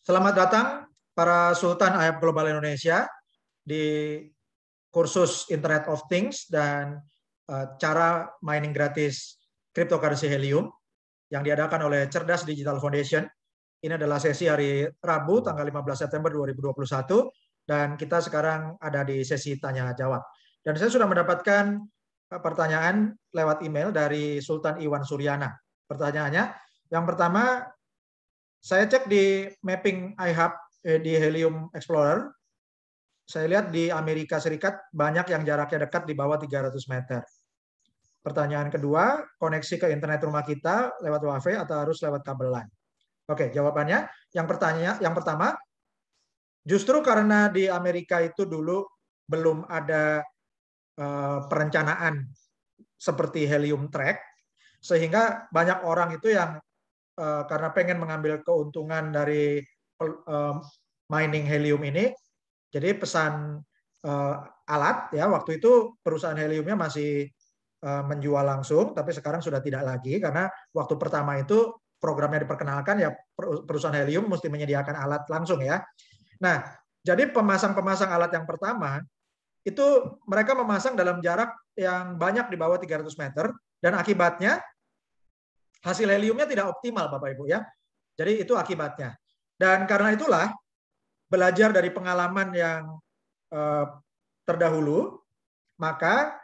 Selamat datang para Sultan Ayap Global Indonesia di kursus Internet of Things dan cara mining gratis cryptocurrency Helium yang diadakan oleh Cerdas Digital Foundation. Ini adalah sesi hari Rabu tanggal 15 September 2021 dan kita sekarang ada di sesi tanya jawab. Dan saya sudah mendapatkan pertanyaan lewat email dari Sultan Iwan Suryana. Pertanyaannya, yang pertama, saya cek di mapping iHub di Helium Explorer. Saya lihat di Amerika Serikat banyak yang jaraknya dekat di bawah 300 meter. Pertanyaan kedua, koneksi ke internet rumah kita lewat WiFi atau harus lewat kabel LAN? Oke, jawabannya yang pertama, justru karena di Amerika itu dulu belum ada perencanaan seperti Helium Track, sehingga banyak orang itu yang karena pengen mengambil keuntungan dari mining helium ini, jadi pesan alat ya, waktu itu perusahaan heliumnya masih menjual langsung, tapi sekarang sudah tidak lagi karena waktu pertama itu programnya diperkenalkan ya perusahaan helium mesti menyediakan alat langsung ya. Nah, jadi pemasang alat yang pertama itu mereka memasang dalam jarak yang banyak di bawah 300 meter dan akibatnya hasil heliumnya tidak optimal Bapak Ibu ya. Jadi itu akibatnya. Dan karena itulah belajar dari pengalaman yang terdahulu, maka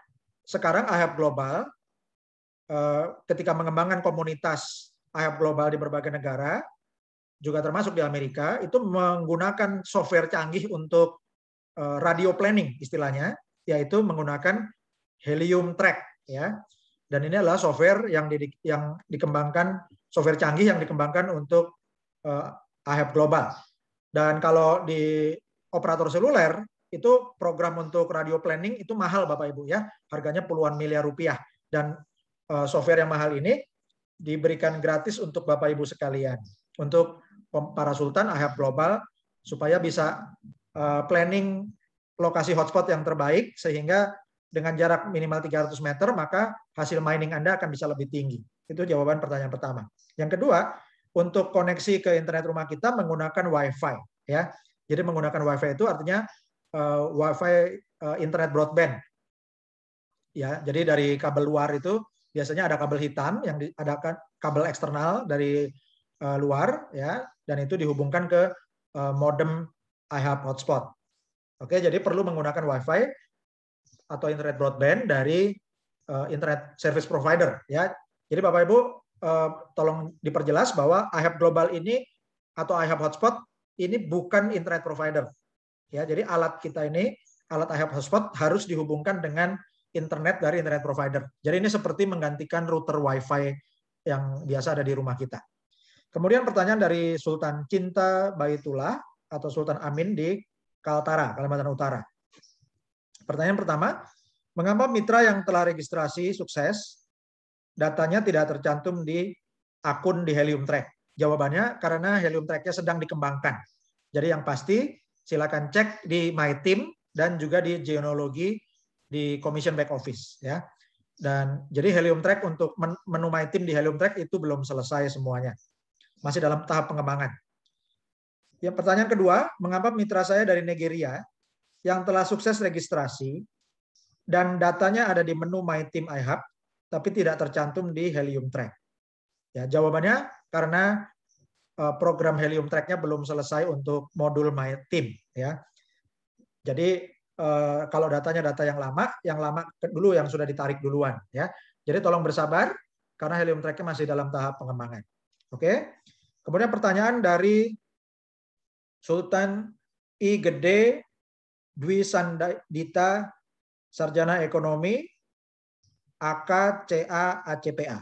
sekarang IHAB Global ketika mengembangkan komunitas IHAB Global di berbagai negara, juga termasuk di Amerika, itu menggunakan software canggih untuk radio planning istilahnya, yaitu menggunakan Helium Track ya. Dan ini adalah software yang dikembangkan, software canggih yang dikembangkan untuk IHAB Global. Dan kalau di operator seluler, itu program untuk radio planning itu mahal Bapak Ibu ya, harganya puluhan miliar rupiah. Dan software yang mahal ini diberikan gratis untuk Bapak Ibu sekalian, untuk para Sultan IHAB Global, supaya bisa planning lokasi hotspot yang terbaik, sehingga dengan jarak minimal 300 meter, maka hasil mining Anda akan bisa lebih tinggi. Itu jawaban pertanyaan pertama. Yang kedua, untuk koneksi ke internet rumah kita menggunakan WiFi. Ya. Jadi menggunakan WiFi itu artinya WiFi internet broadband. Ya, jadi dari kabel luar itu biasanya ada kabel hitam yang ada kabel eksternal dari luar ya, dan itu dihubungkan ke modem iHub hotspot. Oke, jadi perlu menggunakan WiFi atau internet broadband dari internet service provider ya. Jadi Bapak Ibu tolong diperjelas bahwa IHAB Global ini atau iHub hotspot ini bukan internet provider. Ya, jadi alat kita ini, alat iHub hotspot harus dihubungkan dengan internet dari internet provider. Jadi ini seperti menggantikan router WiFi yang biasa ada di rumah kita. Kemudian pertanyaan dari Sultan Cinta Baitullah atau Sultan Amin di Kaltara, Kalimantan Utara. Pertanyaan pertama, mengapa mitra yang telah registrasi sukses datanya tidak tercantum di akun di Helium Track? Jawabannya karena Helium Track-nya sedang dikembangkan. Jadi yang pasti silakan cek di My Team dan juga di genealogi di Commission Back Office ya. Dan jadi Helium Track untuk menu My Team di Helium Track itu belum selesai semuanya. Masih dalam tahap pengembangan. Yang pertanyaan kedua, mengapa mitra saya dari Nigeria yang telah sukses registrasi dan datanya ada di menu My Team iHub tapi tidak tercantum di Helium Track? Ya, jawabannya karena program Helium Track-nya belum selesai untuk modul My Team ya. Jadi kalau datanya data yang lama dulu yang sudah ditarik duluan ya. Jadi tolong bersabar karena Helium Track-nya masih dalam tahap pengembangan. Oke. Kemudian pertanyaan dari Sultan I Gede Dwi Sandita, Sarjana Ekonomi, AKCA ACPA.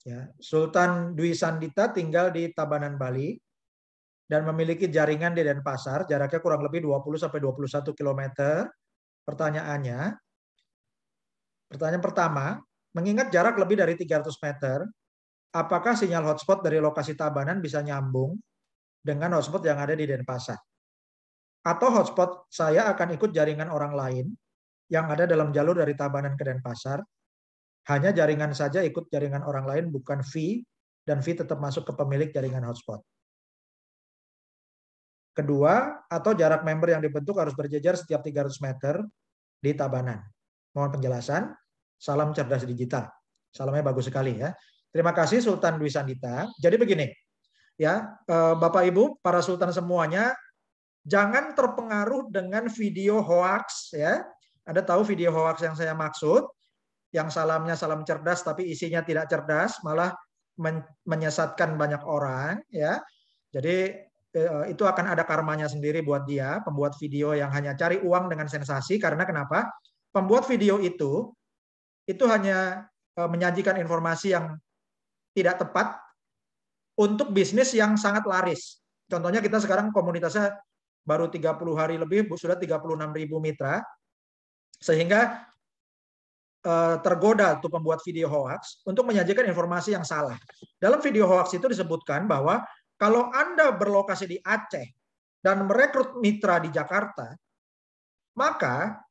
Ya, Sultan Dwi Sandita tinggal di Tabanan, Bali, dan memiliki jaringan di Denpasar, jaraknya kurang lebih 20-21 km. Pertanyaan pertama, mengingat jarak lebih dari 300 meter, apakah sinyal hotspot dari lokasi Tabanan bisa nyambung dengan hotspot yang ada di Denpasar? Atau hotspot saya akan ikut jaringan orang lain yang ada dalam jalur dari Tabanan ke Denpasar, hanya jaringan saja ikut jaringan orang lain, bukan fee, dan fee tetap masuk ke pemilik jaringan hotspot. Kedua, atau jarak member yang dibentuk harus berjejer setiap 300 meter di tabanan. Mohon penjelasan. Salam cerdas digital. Salamnya bagus sekali ya. Terima kasih Sultan Dwi Sandita. Jadi begini, ya Bapak Ibu, para sultan semuanya, jangan terpengaruh dengan video hoax ya. Anda tahu video hoax yang saya maksud, yang salamnya salam cerdas tapi isinya tidak cerdas, malah menyesatkan banyak orang ya. Jadi itu akan ada karmanya sendiri buat dia, pembuat video yang hanya cari uang dengan sensasi. Karena kenapa? Pembuat video itu hanya menyajikan informasi yang tidak tepat untuk bisnis yang sangat laris. Contohnya kita sekarang komunitasnya baru 30 hari lebih, sudah 36.000 mitra, sehingga tergoda tuh pembuat video hoax untuk menyajikan informasi yang salah. Dalam video hoax itu disebutkan bahwa kalau Anda berlokasi di Aceh dan merekrut mitra di Jakarta, maka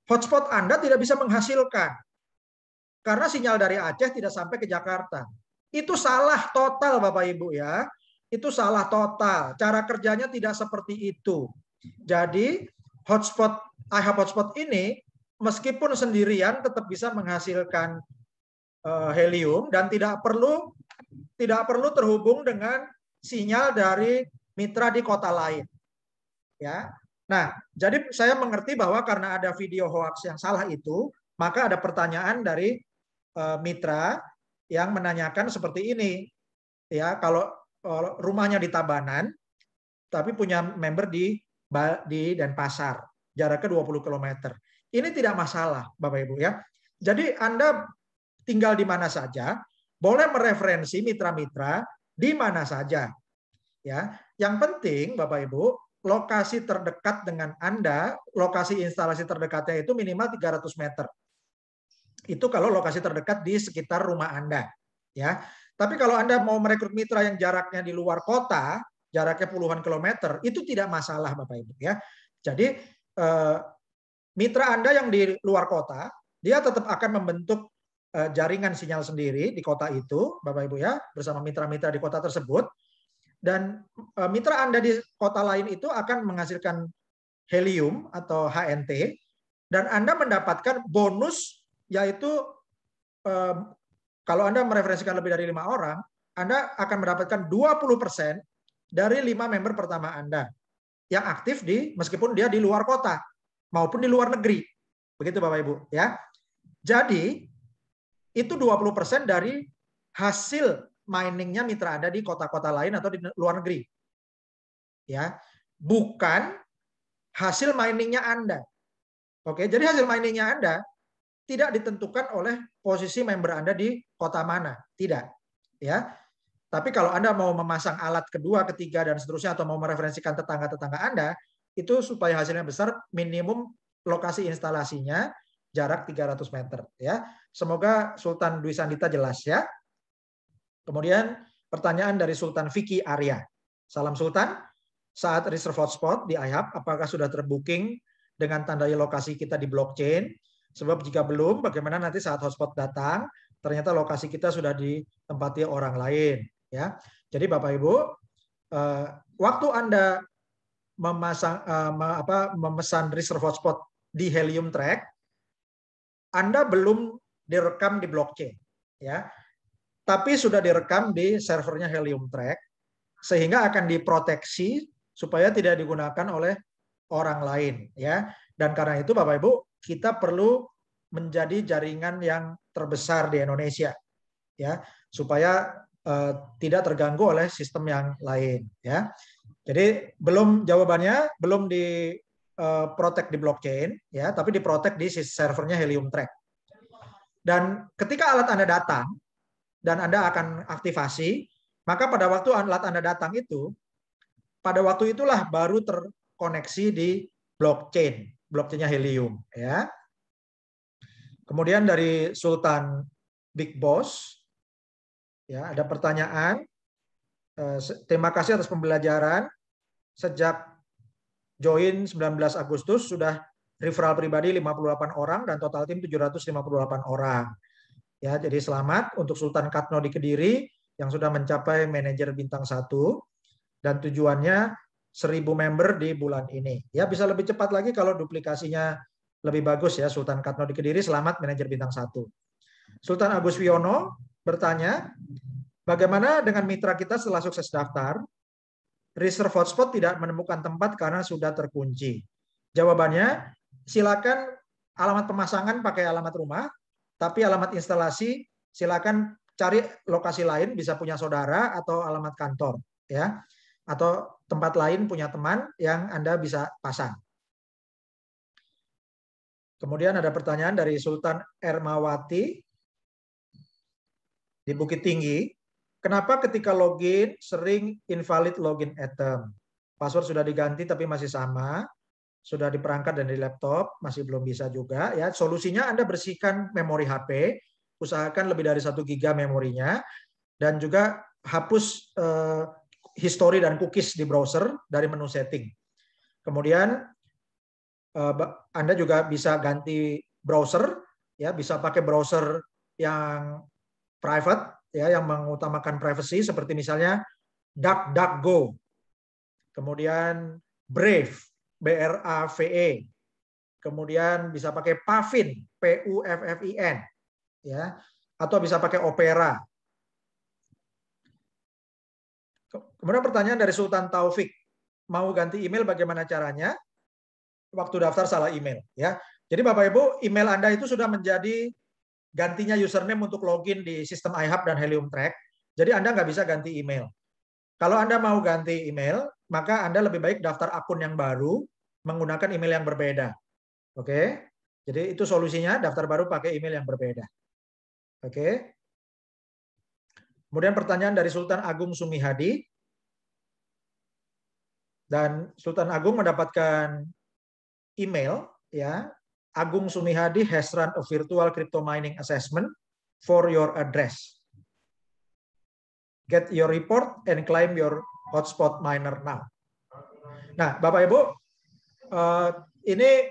hotspot Anda tidak bisa menghasilkan karena sinyal dari Aceh tidak sampai ke Jakarta. Itu salah total Bapak Ibu ya. Itu salah total. Cara kerjanya tidak seperti itu. Jadi hotspot iHub hotspot ini meskipun sendirian tetap bisa menghasilkan helium dan tidak perlu terhubung dengan sinyal dari mitra di kota lain. Ya. Nah, jadi saya mengerti bahwa karena ada video hoax yang salah itu, maka ada pertanyaan dari mitra yang menanyakan seperti ini. Ya, kalau rumahnya di Tabanan tapi punya member di Denpasar, jaraknya 20 km. Ini tidak masalah, Bapak Ibu ya. Jadi Anda tinggal di mana saja, boleh mereferensi mitra-mitra di mana saja. Ya, yang penting Bapak Ibu, lokasi terdekat dengan Anda, lokasi instalasi terdekatnya itu minimal 300 meter. Itu kalau lokasi terdekat di sekitar rumah Anda, ya. Tapi kalau Anda mau merekrut mitra yang jaraknya di luar kota, jaraknya puluhan kilometer, itu tidak masalah Bapak Ibu ya. Jadi mitra Anda yang di luar kota, dia tetap akan membentuk jaringan sinyal sendiri di kota itu, Bapak Ibu ya, bersama mitra-mitra di kota tersebut. Dan mitra Anda di kota lain itu akan menghasilkan helium atau HNT, dan Anda mendapatkan bonus, yaitu kalau Anda mereferensikan lebih dari 5 orang, Anda akan mendapatkan 20% dari 5 member pertama Anda yang aktif meskipun dia di luar kota maupun di luar negeri. Begitu Bapak Ibu ya. Jadi itu 20% dari hasil miningnya mitra Anda di kota-kota lain atau di luar negeri. Ya, bukan hasil miningnya Anda. Oke, jadi hasil miningnya Anda tidak ditentukan oleh posisi member Anda di kota mana, tidak. Ya, tapi kalau Anda mau memasang alat kedua, ketiga dan seterusnya atau mau mereferensikan tetangga-tetangga Anda, itu supaya hasilnya besar, minimum lokasi instalasinya jarak 300 meter. Ya, semoga Sultan Dwi Sandita jelas ya. Kemudian pertanyaan dari Sultan Vicky Arya. Salam Sultan, saat reserve hotspot di iHub, apakah sudah terbooking dengan tandai lokasi kita di blockchain? Sebab jika belum, bagaimana nanti saat hotspot datang, ternyata lokasi kita sudah ditempati orang lain. Ya, jadi Bapak Ibu, waktu Anda memesan reserve hotspot di Helium Track, Anda belum direkam di blockchain. Ya, tapi sudah direkam di servernya Helium Track, sehingga akan diproteksi supaya tidak digunakan oleh orang lain, ya. Dan karena itu Bapak Ibu, kita perlu menjadi jaringan yang terbesar di Indonesia, ya, supaya tidak terganggu oleh sistem yang lain, ya. Jadi jawabannya belum diprotek di blockchain, ya, tapi diprotek di servernya Helium Track. Dan ketika alat Anda datang dan Anda akan aktivasi, maka pada waktu alat Anda datang itu, pada waktu itulah baru terkoneksi di blockchainnya Helium. Ya. Kemudian dari Sultan Big Boss, ya, ada pertanyaan. Terima kasih atas pembelajaran. Sejak join 19 Agustus sudah referral pribadi 58 orang dan total tim 758 orang. Ya, jadi selamat untuk Sultan Katno di Kediri yang sudah mencapai manajer bintang 1, dan tujuannya 1000 member di bulan ini. Ya, bisa lebih cepat lagi kalau duplikasinya lebih bagus ya. Sultan Katno di Kediri, selamat manajer bintang 1. Sultan Agus Wiono bertanya, bagaimana dengan mitra kita setelah sukses daftar? Reserve hotspot tidak menemukan tempat karena sudah terkunci. Jawabannya, silakan alamat pemasangan pakai alamat rumah, tapi alamat instalasi silakan cari lokasi lain, bisa punya saudara atau alamat kantor, ya, atau tempat lain punya teman yang Anda bisa pasang. Kemudian ada pertanyaan dari Sultan Ermawati di Bukit Tinggi. Kenapa ketika login sering invalid login item? Password sudah diganti tapi masih sama. Sudah di perangkat dan di laptop masih belum bisa juga. Ya, solusinya Anda bersihkan memori HP, usahakan lebih dari 1 GB memorinya, dan juga hapus history dan cookies di browser dari menu setting. Kemudian Anda juga bisa ganti browser, ya, bisa pakai browser yang private, ya, yang mengutamakan privacy, seperti misalnya DuckDuckGo, kemudian Brave, BRAVE, kemudian bisa pakai Puffin, PUFFIN, ya, atau bisa pakai Opera. Kemudian pertanyaan dari Sultan Taufik, mau ganti email bagaimana caranya? Waktu daftar salah email, ya. Jadi Bapak Ibu, email Anda itu sudah menjadi gantinya username untuk login di sistem iHub dan Helium Track. Jadi Anda nggak bisa ganti email. Kalau Anda mau ganti email, maka Anda lebih baik daftar akun yang baru menggunakan email yang berbeda. Oke? Jadi itu solusinya, daftar baru pakai email yang berbeda. Oke? Kemudian pertanyaan dari Sultan Agung Sumihadi. Dan Sultan Agung mendapatkan email, ya. Agung Sumihadi has run a virtual crypto mining assessment for your address. Get your report and claim your hotspot miner now. Nah, Bapak Ibu, ini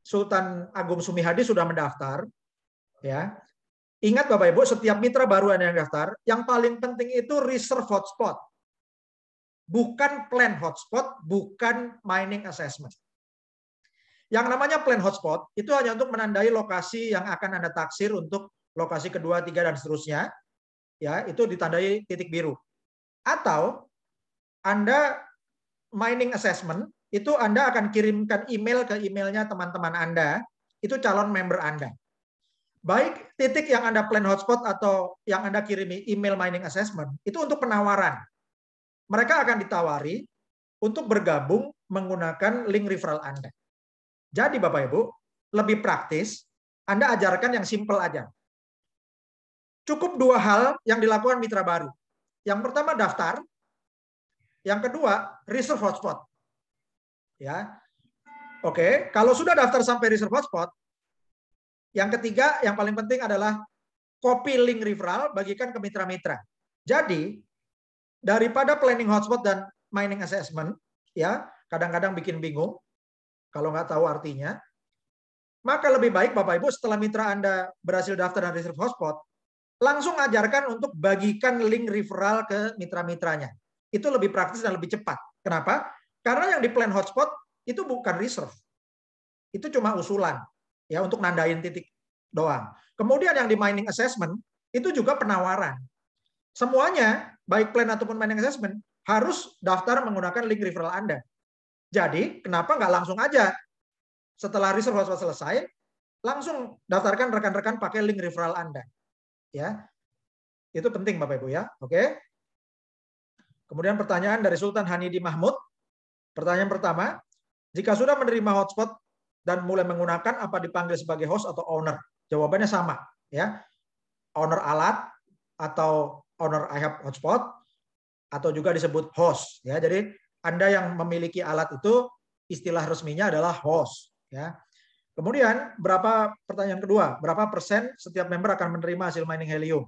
Sultan Agung Sumihadi sudah mendaftar, ya. Ingat Bapak Ibu, setiap mitra baru yang daftar, yang paling penting itu reserve hotspot. Bukan plan hotspot, bukan mining assessment. Yang namanya plan hotspot itu hanya untuk menandai lokasi yang akan Anda taksir untuk lokasi kedua, 3, dan seterusnya. Ya, itu ditandai titik biru. Atau Anda mining assessment, itu Anda akan kirimkan email ke emailnya teman-teman Anda, itu calon member Anda. Baik titik yang Anda plan hotspot atau yang Anda kirimi email mining assessment, itu untuk penawaran. Mereka akan ditawari untuk bergabung menggunakan link referral Anda. Jadi Bapak Ibu, lebih praktis, Anda ajarkan yang simple aja. Cukup 2 hal yang dilakukan mitra baru. Yang pertama daftar, yang kedua reserve hotspot. Ya. Oke, kalau sudah daftar sampai reserve hotspot, yang ketiga yang paling penting adalah copy link referral, bagikan ke mitra-mitra. Jadi, daripada planning hotspot dan mining assessment, ya, kadang-kadang bikin bingung kalau nggak tahu artinya, maka lebih baik Bapak Ibu setelah mitra Anda berhasil daftar dan reserve hotspot, langsung ajarkan untuk bagikan link referral ke mitra-mitranya. Itu lebih praktis dan lebih cepat. Kenapa? Karena yang di plan hotspot itu bukan reserve. Itu cuma usulan, ya, untuk nandain titik doang. Kemudian yang di mining assessment itu juga penawaran. Semuanya, baik plan ataupun mining assessment, harus daftar menggunakan link referral Anda. Jadi, kenapa nggak langsung aja setelah reserve hotspot selesai, langsung daftarkan rekan-rekan pakai link referral Anda. Ya, itu penting Bapak Ibu ya. Oke. Kemudian pertanyaan dari Sultan Hanidi Mahmud. Pertanyaan pertama, jika sudah menerima hotspot dan mulai menggunakan, apa dipanggil sebagai host atau owner? Jawabannya sama, ya. Owner alat atau owner iHub hotspot atau juga disebut host, ya. Jadi Anda yang memiliki alat itu istilah resminya adalah host, ya. Kemudian pertanyaan kedua, berapa persen setiap member akan menerima hasil mining helium?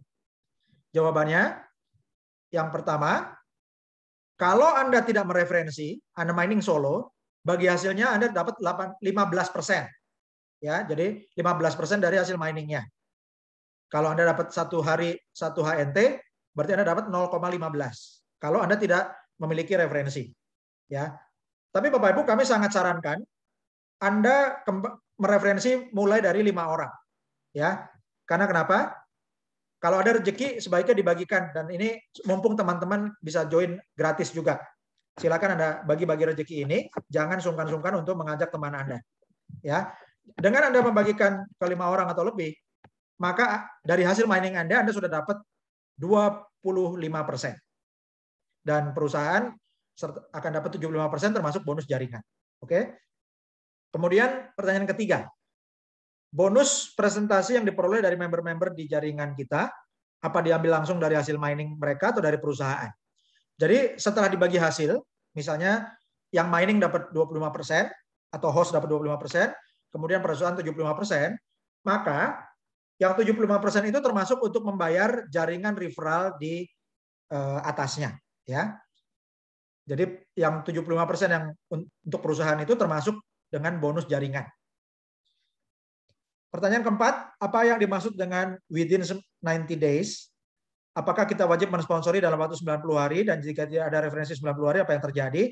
Jawabannya, yang pertama, kalau Anda tidak mereferensi, Anda mining solo, bagi hasilnya Anda dapat 15%. Ya, jadi 15% dari hasil miningnya. Kalau Anda dapat 1 hari 1 HNT, berarti Anda dapat 0,15. Kalau Anda tidak memiliki referensi. Ya. Tapi Bapak Ibu kami sangat sarankan Anda mereferensi mulai dari 5 orang. Ya. Karena kenapa? Kalau ada rezeki sebaiknya dibagikan, dan ini mumpung teman-teman bisa join gratis juga. Silakan Anda bagi-bagi rezeki ini, jangan sungkan-sungkan untuk mengajak teman Anda. Ya. Dengan Anda membagikan ke 5 orang atau lebih, maka dari hasil mining Anda sudah dapat 25%. Dan perusahaan akan dapat 75% termasuk bonus jaringan. Oke. Kemudian pertanyaan ketiga. Bonus presentasi yang diperoleh dari member-member di jaringan kita, apa diambil langsung dari hasil mining mereka atau dari perusahaan? Jadi setelah dibagi hasil, misalnya yang mining dapat 25% atau host dapat 25%, kemudian perusahaan 75%, maka yang 75% itu termasuk untuk membayar jaringan referral di atasnya. Ya. Jadi yang 75% yang untuk perusahaan itu termasuk dengan bonus jaringan. Pertanyaan keempat, apa yang dimaksud dengan within 90 days? Apakah kita wajib mensponsori dalam waktu 90 hari, dan jika tidak ada referensi 90 hari apa yang terjadi?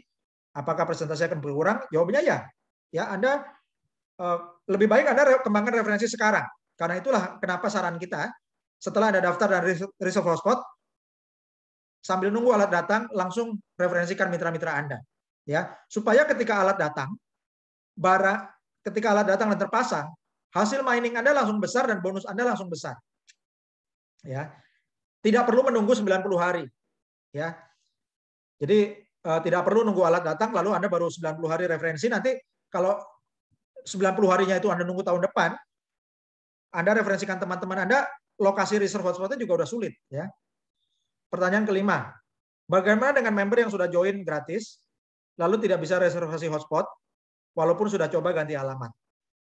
Apakah presentasi akan berkurang? Jawabannya ya. Ya, Anda lebih baik Anda kembangkan referensi sekarang. Karena itulah kenapa saran kita, setelah Anda daftar dan reserve hotspot, sambil nunggu alat datang, langsung referensikan mitra-mitra Anda. Ya, supaya ketika alat datang, ketika alat datang dan terpasang, hasil mining Anda langsung besar dan bonus Anda langsung besar. Ya. Tidak perlu menunggu 90 hari. Ya. Jadi tidak perlu nunggu alat datang lalu Anda baru 90 hari referensi, nanti kalau 90 harinya itu Anda nunggu tahun depan, Anda referensikan teman-teman Anda, lokasi reserve hotspot-nya juga udah sulit, ya. Pertanyaan kelima. Bagaimana dengan member yang sudah join gratis lalu tidak bisa reservasi hotspot walaupun sudah coba ganti alamat?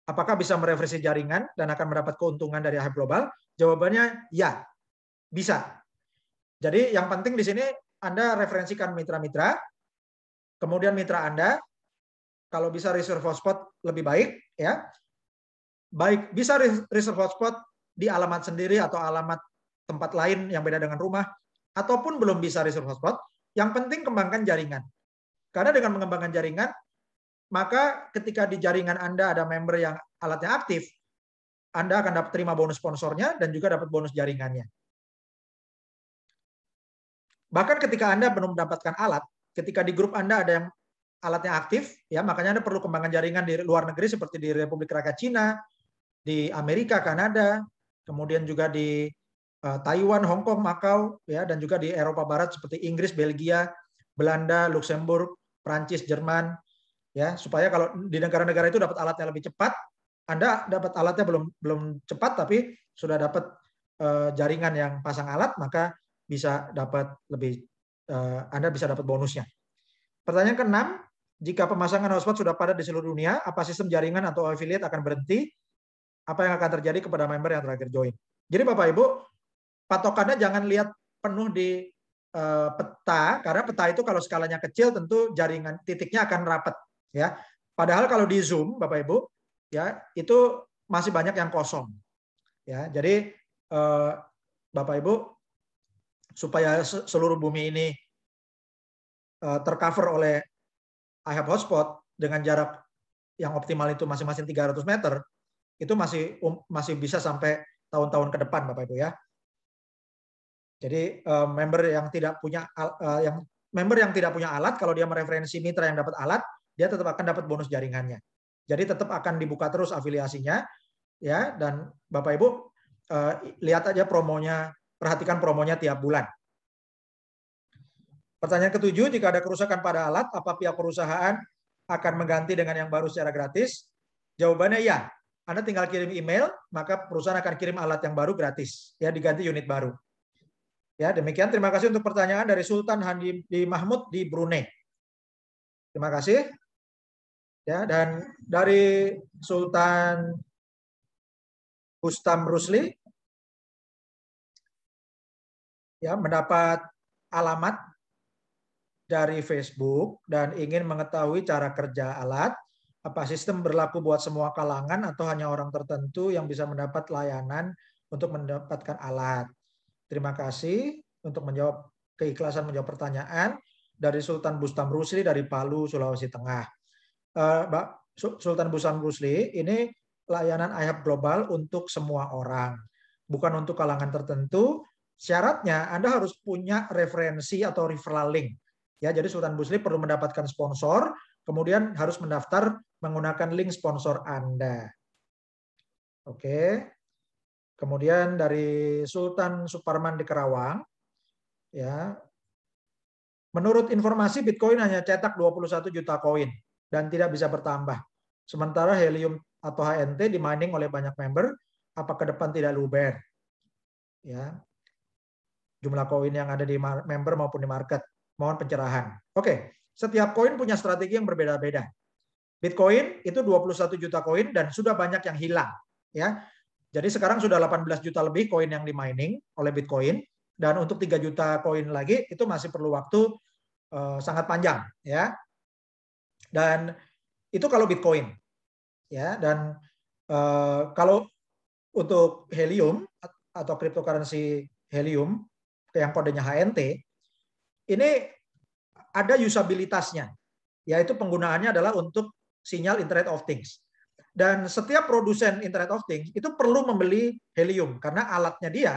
Apakah bisa merefresh jaringan dan akan mendapat keuntungan dari Ahyap Global? Jawabannya ya, bisa. Jadi yang penting di sini Anda referensikan mitra-mitra, kemudian mitra Anda kalau bisa reserve hotspot lebih baik, ya. Baik bisa reserve hotspot di alamat sendiri atau alamat tempat lain yang beda dengan rumah, ataupun belum bisa reserve hotspot, yang penting kembangkan jaringan. Karena dengan mengembangkan jaringan, maka ketika di jaringan Anda ada member yang alatnya aktif, Anda akan dapat terima bonus sponsornya dan juga dapat bonus jaringannya. Bahkan ketika Anda belum mendapatkan alat, ketika di grup Anda ada yang alatnya aktif, ya makanya Anda perlu kembangkan jaringan di luar negeri seperti di Republik Rakyat Cina, di Amerika, Kanada, kemudian juga di Taiwan, Hong Kong, Makau, ya, dan juga di Eropa Barat seperti Inggris, Belgia, Belanda, Luxembourg, Prancis, Jerman, ya, supaya kalau di negara-negara itu dapat alatnya lebih cepat. Anda dapat alatnya belum cepat tapi sudah dapat jaringan yang pasang alat, maka bisa dapat lebih, Anda bisa dapat bonusnya. Pertanyaan ke-6, jika pemasangan hotspot sudah padat di seluruh dunia, apa sistem jaringan atau affiliate akan berhenti? Apa yang akan terjadi kepada member yang terakhir join? Jadi Bapak Ibu, patokannya jangan lihat penuh di peta, karena peta itu kalau skalanya kecil tentu jaringan titiknya akan rapat, ya. Padahal kalau di Zoom Bapak Ibu, ya, itu masih banyak yang kosong. Ya, jadi Bapak Ibu, supaya seluruh bumi ini tercover oleh Ahyap hotspot dengan jarak yang optimal itu masing-masing 300 meter, itu masih bisa sampai tahun-tahun ke depan Bapak Ibu, ya. Jadi member yang tidak punya alat, kalau dia mereferensi mitra yang dapat alat, dia tetap akan dapat bonus jaringannya. Jadi tetap akan dibuka terus afiliasinya, ya. Dan Bapak Ibu lihat aja promonya, perhatikan promonya tiap bulan. Pertanyaan ke-7, jika ada kerusakan pada alat, apa pihak perusahaan akan mengganti dengan yang baru secara gratis? Jawabannya ya. Anda tinggal kirim email, maka perusahaan akan kirim alat yang baru gratis, ya, diganti unit baru. Ya, demikian. Terima kasih untuk pertanyaan dari Sultan Handi Mahmud di Brunei. Terima kasih. Ya, dan dari Sultan Bustam Rusli, ya, mendapat alamat dari Facebook dan ingin mengetahui cara kerja alat. Apa sistem berlaku buat semua kalangan atau hanya orang tertentu yang bisa mendapat layanan untuk mendapatkan alat? Terima kasih untuk keikhlasan menjawab pertanyaan. dari Sultan Bustam Rusli dari Palu, Sulawesi Tengah. Sultan Bustam Rusli ini layanan iHub global untuk semua orang, bukan untuk kalangan tertentu. Syaratnya Anda harus punya referensi atau referral link. Ya, jadi Sultan Busli perlu mendapatkan sponsor, kemudian harus mendaftar menggunakan link sponsor Anda. Oke. Kemudian dari Sultan Suparman di Kerawang, ya. Menurut informasi Bitcoin hanya cetak 21 juta koin dan tidak bisa bertambah. Sementara Helium atau HNT di-mining oleh banyak member, apa ke depan tidak luber? Ya. Jumlah koin yang ada di member maupun di market. Mohon pencerahan. Oke, setiap koin punya strategi yang berbeda-beda. Bitcoin itu 21 juta koin dan sudah banyak yang hilang, ya. Jadi sekarang sudah 18 juta lebih koin yang di-mining oleh Bitcoin. Dan untuk 3 juta koin lagi itu masih perlu waktu sangat panjang, ya. Dan itu kalau Bitcoin, ya. Dan kalau untuk Helium atau cryptocurrency Helium yang kodenya HNT, ini ada usabilitasnya, yaitu penggunaannya adalah untuk sinyal Internet of Things. Dan setiap produsen Internet of Things itu perlu membeli Helium karena alatnya dia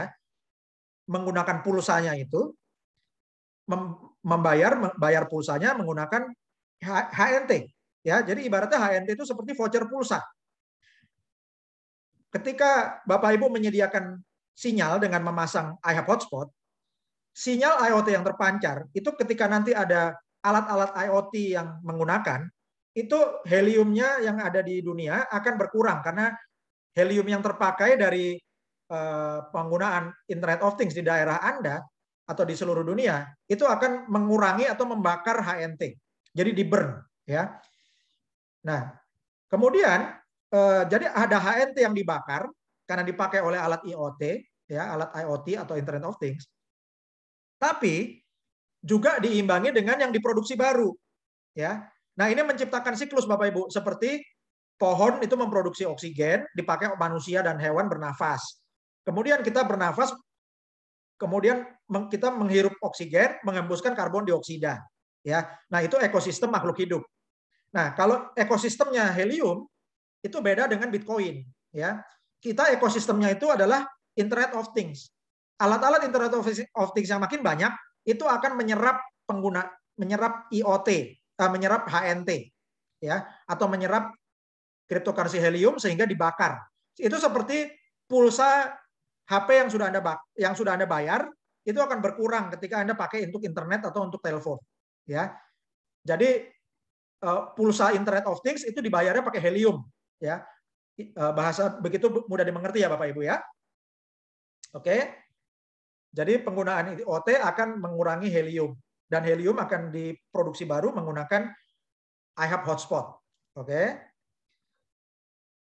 menggunakan pulsanya itu bayar pulsanya menggunakan HNT, ya. Jadi ibaratnya HNT itu seperti voucher pulsa. Ketika Bapak Ibu menyediakan sinyal dengan memasang iHub hotspot, sinyal IoT yang terpancar itu ketika nanti ada alat-alat IoT yang menggunakan, itu heliumnya yang ada di dunia akan berkurang karena helium yang terpakai dari penggunaan Internet of Things di daerah Anda atau di seluruh dunia itu akan mengurangi atau membakar HNT. Jadi di burn, ya. Nah, kemudian jadi ada HNT yang dibakar karena dipakai oleh alat IoT, ya, alat IoT atau Internet of Things. Tapi juga diimbangi dengan yang diproduksi baru, ya. Nah, ini menciptakan siklus Bapak Ibu, seperti pohon itu memproduksi oksigen dipakai manusia dan hewan bernafas. Kemudian kita bernafas, kemudian kita menghirup oksigen, menghembuskan karbon dioksida, ya. Nah, itu ekosistem makhluk hidup. Nah, kalau ekosistemnya helium itu beda dengan Bitcoin, ya. Kita ekosistemnya itu adalah Internet of Things. Alat-alat Internet of Things yang makin banyak itu akan menyerap menyerap IoT, menyerap HNT, ya, atau menyerap cryptocurrency helium sehingga dibakar. Itu seperti pulsa HP yang sudah Anda bayar itu akan berkurang ketika Anda pakai untuk internet atau untuk telepon, ya. Jadi pulsa Internet of Things itu dibayarnya pakai helium, ya. Bahasa begitu mudah dimengerti ya Bapak Ibu, ya. Oke. Jadi penggunaan IoT akan mengurangi helium dan helium akan diproduksi baru menggunakan iHub hotspot. Oke.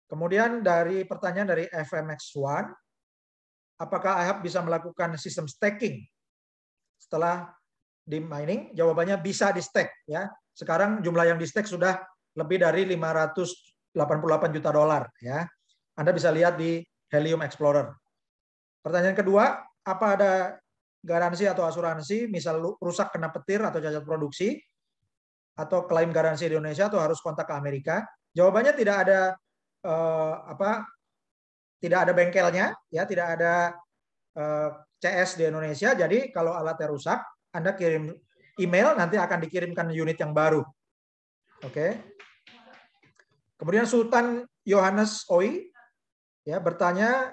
Kemudian dari pertanyaan dari FMX1, apakah iHub bisa melakukan sistem staking setelah di mining? Jawabannya bisa di stake, ya. Sekarang jumlah yang di stake sudah lebih dari 588 juta dolar, ya. Anda bisa lihat di Helium Explorer. Pertanyaan kedua, apa ada garansi atau asuransi misal rusak kena petir atau cacat produksi atau klaim garansi di Indonesia atau harus kontak ke Amerika? Jawabannya tidak ada tidak ada bengkelnya, ya, tidak ada CS di Indonesia. Jadi kalau alatnya rusak, Anda kirim email, nanti akan dikirimkan unit yang baru. Oke. Kemudian Sultan Yohanes Oi, ya, bertanya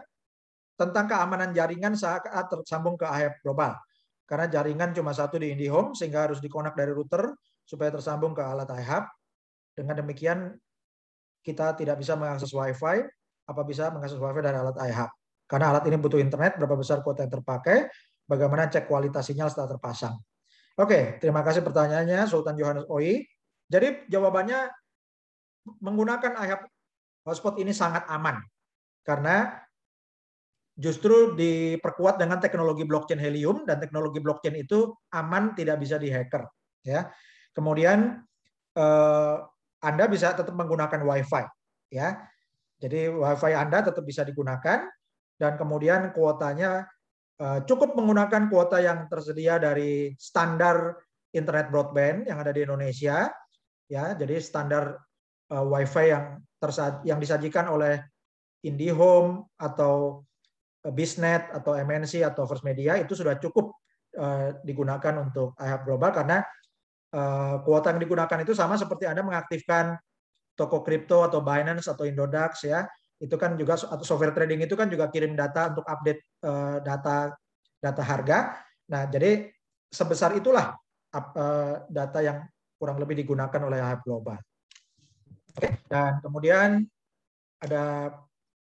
tentang keamanan jaringan saat tersambung ke iHub global. Karena jaringan cuma satu di IndiHome sehingga harus dikonek dari router supaya tersambung ke alat iHub. Dengan demikian kita tidak bisa mengakses Wi-Fi, apa bisa mengakses Wi-Fi dari alat iHub. Karena alat ini butuh internet, berapa besar kuota yang terpakai, bagaimana cek kualitas sinyal setelah terpasang. Oke, terima kasih pertanyaannya Sultan Yohanes Oi. Jadi jawabannya menggunakan iHub hotspot ini sangat aman. Karena justru diperkuat dengan teknologi blockchain Helium dan teknologi blockchain itu aman, tidak bisa dihacker, ya. Kemudian Anda bisa tetap menggunakan Wi-Fi, ya. Jadi Wi-Fi Anda tetap bisa digunakan dan kemudian kuotanya cukup menggunakan kuota yang tersedia dari standar internet broadband yang ada di Indonesia, ya. Jadi standar WiFi yang disajikan oleh IndiHome atau Biznet atau MNC atau First Media itu sudah cukup digunakan untuk iHub Global, karena kuota yang digunakan itu sama seperti Anda mengaktifkan toko kripto atau Binance atau Indodax, ya. Itu kan juga, atau software trading itu kan juga kirim data untuk update data harga. Nah, jadi sebesar itulah data yang kurang lebih digunakan oleh iHub Global. Oke, dan kemudian ada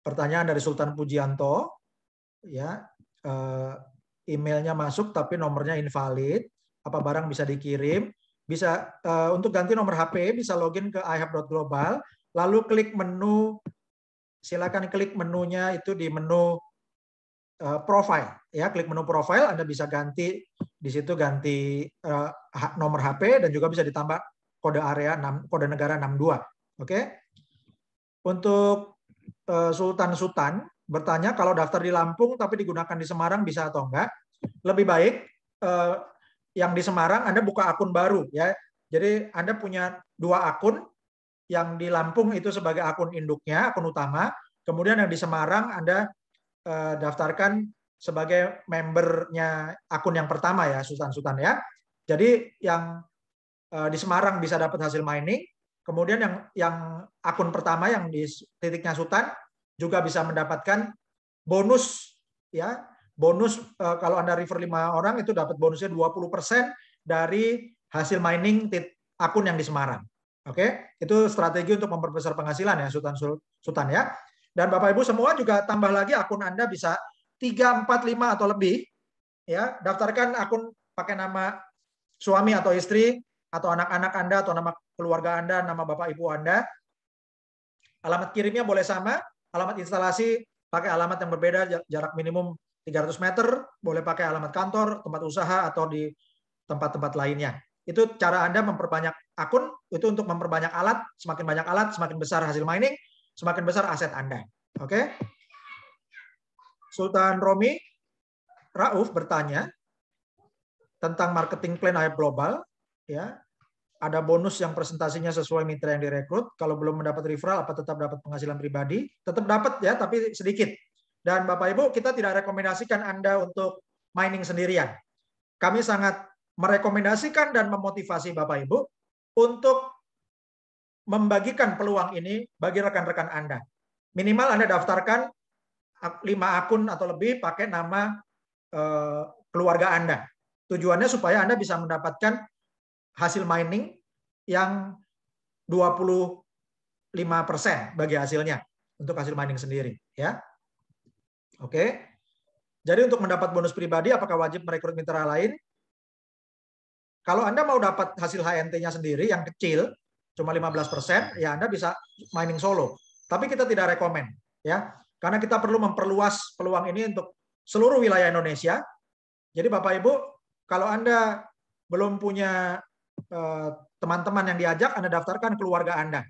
pertanyaan dari Sultan Pujianto, ya, emailnya masuk tapi nomornya invalid. Apa barang bisa dikirim? Bisa, untuk ganti nomor HP bisa login ke ihub.global, lalu klik menu, silakan klik menunya itu di menu profile, ya, klik menu profile, Anda bisa ganti di situ, ganti nomor HP dan juga bisa ditambah kode area kode negara 62. Oke. Untuk Sultan bertanya, kalau daftar di Lampung tapi digunakan di Semarang bisa atau enggak? Lebih baik yang di Semarang Anda buka akun baru, ya. Jadi Anda punya 2 akun, yang di Lampung itu sebagai akun induknya, akun utama. Kemudian yang di Semarang Anda daftarkan sebagai membernya akun yang pertama, ya, Sultan, ya. Jadi yang di Semarang bisa dapat hasil mining. Kemudian yang akun pertama yang di titiknya Sultan juga bisa mendapatkan bonus, ya. Bonus kalau Anda refer 5 orang itu dapat bonusnya 20% dari hasil mining akun yang di Semarang. Oke, itu strategi untuk memperbesar penghasilan, ya, Sultan, ya. Dan Bapak Ibu semua juga tambah lagi akun Anda bisa 3, 4, 5 atau lebih, ya. Daftarkan akun pakai nama suami atau istri atau anak-anak Anda atau nama keluarga Anda, nama Bapak Ibu Anda. Alamat kirimnya boleh sama, alamat instalasi pakai alamat yang berbeda, jarak minimum 300 meter, boleh pakai alamat kantor, tempat usaha, atau di tempat-tempat lainnya. Itu cara Anda memperbanyak akun, itu untuk memperbanyak alat. Semakin banyak alat, semakin besar hasil mining, semakin besar aset Anda. Oke? Sultan Romi Rauf bertanya tentang marketing plan iHub Global, ya. Ada bonus yang presentasinya sesuai mitra yang direkrut. Kalau belum mendapat referral, apa tetap dapat penghasilan pribadi? Tetap dapat, ya, tapi sedikit. Dan Bapak Ibu, kita tidak rekomendasikan Anda untuk mining sendirian. Kami sangat merekomendasikan dan memotivasi Bapak Ibu untuk membagikan peluang ini bagi rekan-rekan Anda. Minimal Anda daftarkan 5 akun atau lebih pakai nama keluarga Anda. Tujuannya supaya Anda bisa mendapatkan hasil mining yang 25% bagi hasilnya untuk hasil mining sendiri, ya. Oke. Jadi untuk mendapat bonus pribadi, apakah wajib merekrut mitra lain? Kalau Anda mau dapat hasil HNT-nya sendiri yang kecil, cuma 15%, ya Anda bisa mining solo. Tapi kita tidak rekomen, ya. Karena kita perlu memperluas peluang ini untuk seluruh wilayah Indonesia. Jadi Bapak Ibu, kalau Anda belum punya teman-teman yang diajak, Anda daftarkan keluarga Anda.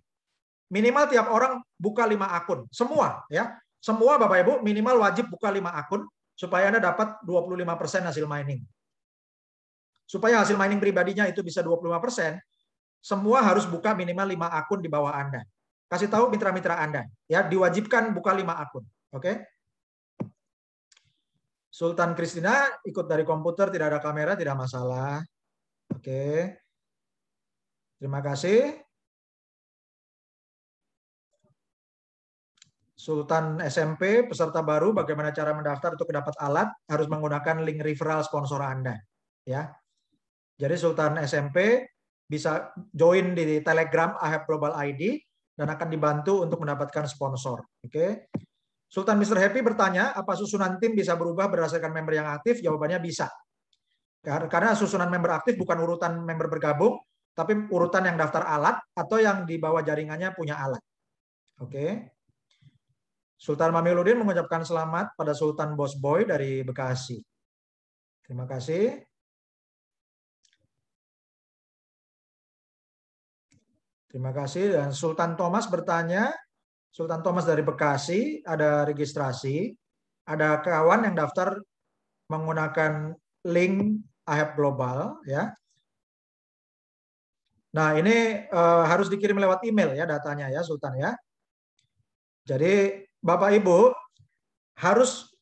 Minimal tiap orang buka 5 akun. Semua, ya. Semua Bapak Ibu minimal wajib buka 5 akun supaya Anda dapat 25% hasil mining. Supaya hasil mining pribadinya itu bisa 25%, semua harus buka minimal 5 akun di bawah Anda. Kasih tahu mitra-mitra Anda, ya, diwajibkan buka 5 akun. Oke? Sultan Kristina ikut dari komputer, tidak ada kamera, tidak masalah. Oke. Terima kasih. Sultan SMP, peserta baru, bagaimana cara mendaftar untuk dapat alat? Harus menggunakan link referral sponsor Anda, ya. Jadi Sultan SMP bisa join di Telegram iHub Global ID dan akan dibantu untuk mendapatkan sponsor. Oke. Sultan Mr. Happy bertanya, apa susunan tim bisa berubah berdasarkan member yang aktif? Jawabannya bisa. Karena susunan member aktif bukan urutan member bergabung, tapi urutan yang daftar alat atau yang di bawah jaringannya punya alat. Oke. Sultan Mamiluddin mengucapkan selamat pada Sultan Bos Boy dari Bekasi. Terima kasih. Terima kasih. Dan Sultan Thomas bertanya, Sultan Thomas dari Bekasi, ada registrasi, ada kawan yang daftar menggunakan link iHub Global, ya. Nah, ini harus dikirim lewat email ya datanya ya Sultan ya. Jadi Bapak Ibu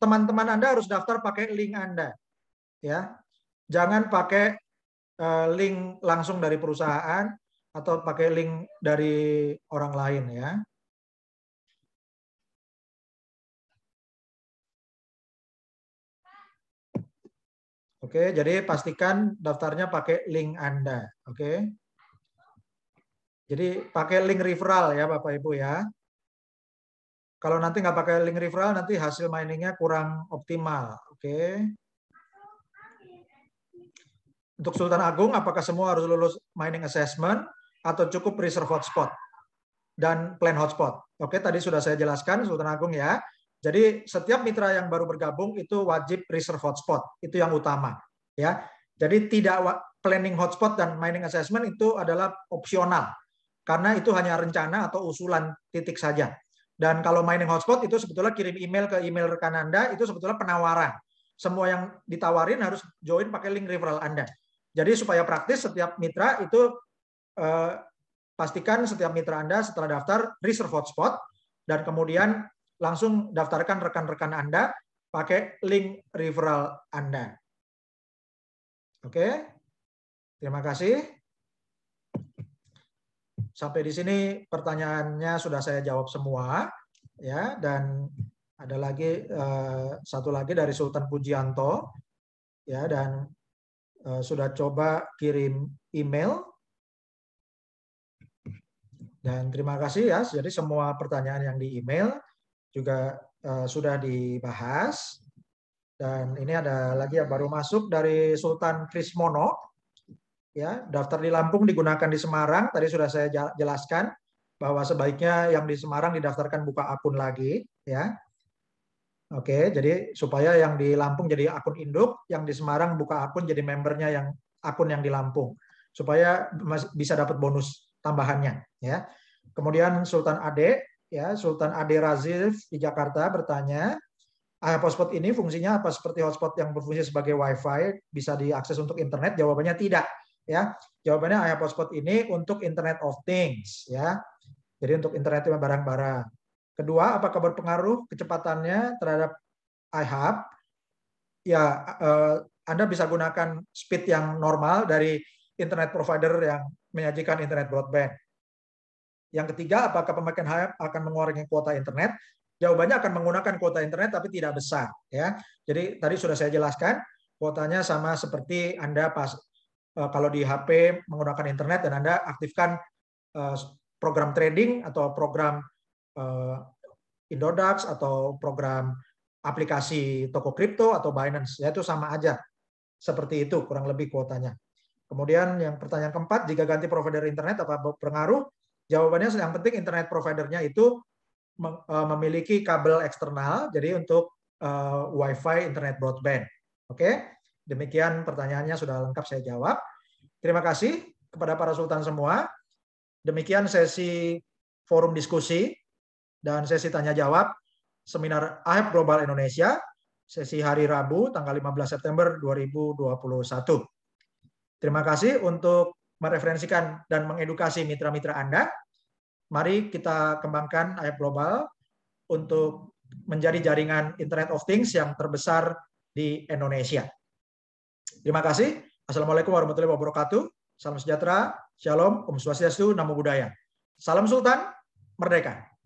teman-teman Anda harus daftar pakai link Anda ya. Jangan pakai link langsung dari perusahaan atau pakai link dari orang lain ya. Oke, jadi pastikan daftarnya pakai link Anda. Oke. Jadi pakai link referral ya Bapak Ibu ya. Kalau nanti nggak pakai link referral, nanti hasil miningnya kurang optimal. Oke. Untuk Sultan Agung, apakah semua harus lulus mining assessment atau cukup reserve hotspot dan plan hotspot? Oke, tadi sudah saya jelaskan Sultan Agung ya. Jadi setiap mitra yang baru bergabung itu wajib reserve hotspot, itu yang utama ya. Jadi tidak planning hotspot dan mining assessment itu adalah opsional karena itu hanya rencana atau usulan titik saja. Dan kalau mining hotspot itu sebetulnya kirim email ke email rekan Anda itu sebetulnya penawaran. Semua yang ditawarin harus join pakai link referral Anda. Jadi supaya praktis setiap mitra itu pastikan setiap mitra Anda setelah daftar reserve hotspot dan kemudian langsung daftarkan rekan-rekan Anda pakai link referral Anda. Oke, terima kasih. Sampai di sini pertanyaannya sudah saya jawab semua, ya. Dan ada lagi satu lagi dari Sultan Pujianto, ya. Dan sudah coba kirim email. Dan terima kasih ya. Jadi semua pertanyaan yang di email juga sudah dibahas. Dan ini ada lagi yang baru masuk dari Sultan Krismono. Ya, daftar di Lampung digunakan di Semarang. Tadi sudah saya jelaskan bahwa sebaiknya yang di Semarang didaftarkan buka akun lagi, ya. Oke, jadi supaya yang di Lampung jadi akun induk, yang di Semarang buka akun jadi membernya yang akun yang di Lampung, supaya bisa dapat bonus tambahannya, ya. Kemudian Sultan Ade, ya, Sultan Ade Razif di Jakarta bertanya, hotspot ini fungsinya apa seperti hotspot yang berfungsi sebagai WiFi bisa diakses untuk internet? Jawabannya tidak. Ya, jawabannya hotspot ini untuk Internet of Things, ya. Jadi untuk internet barang-barang. Kedua, apakah berpengaruh kecepatannya terhadap iHub? Ya, Anda bisa gunakan speed yang normal dari internet provider yang menyajikan internet broadband. Yang ketiga, apakah pemakaian iHub akan mengurangi kuota internet? Jawabannya akan menggunakan kuota internet tapi tidak besar, ya. Jadi tadi sudah saya jelaskan, kuotanya sama seperti Anda pas kalau di HP menggunakan internet dan Anda aktifkan program trading atau program Indodax atau program aplikasi toko kripto atau Binance, ya itu sama aja. Seperti itu kurang lebih kuotanya. Kemudian yang pertanyaan keempat, jika ganti provider internet apa berpengaruh? Jawabannya yang penting internet providernya itu memiliki kabel eksternal, jadi untuk WiFi internet broadband. Oke? Demikian pertanyaannya sudah lengkap saya jawab. Terima kasih kepada para sultan semua. Demikian sesi forum diskusi dan sesi tanya jawab seminar iHub Global Indonesia sesi hari Rabu tanggal 15 September 2021. Terima kasih untuk mereferensikan dan mengedukasi mitra-mitra Anda. Mari kita kembangkan iHub Global untuk menjadi jaringan Internet of Things yang terbesar di Indonesia. Terima kasih. Assalamualaikum warahmatullahi wabarakatuh. Salam sejahtera, shalom, om swastiastu, namo buddhaya. Salam Sultan, merdeka.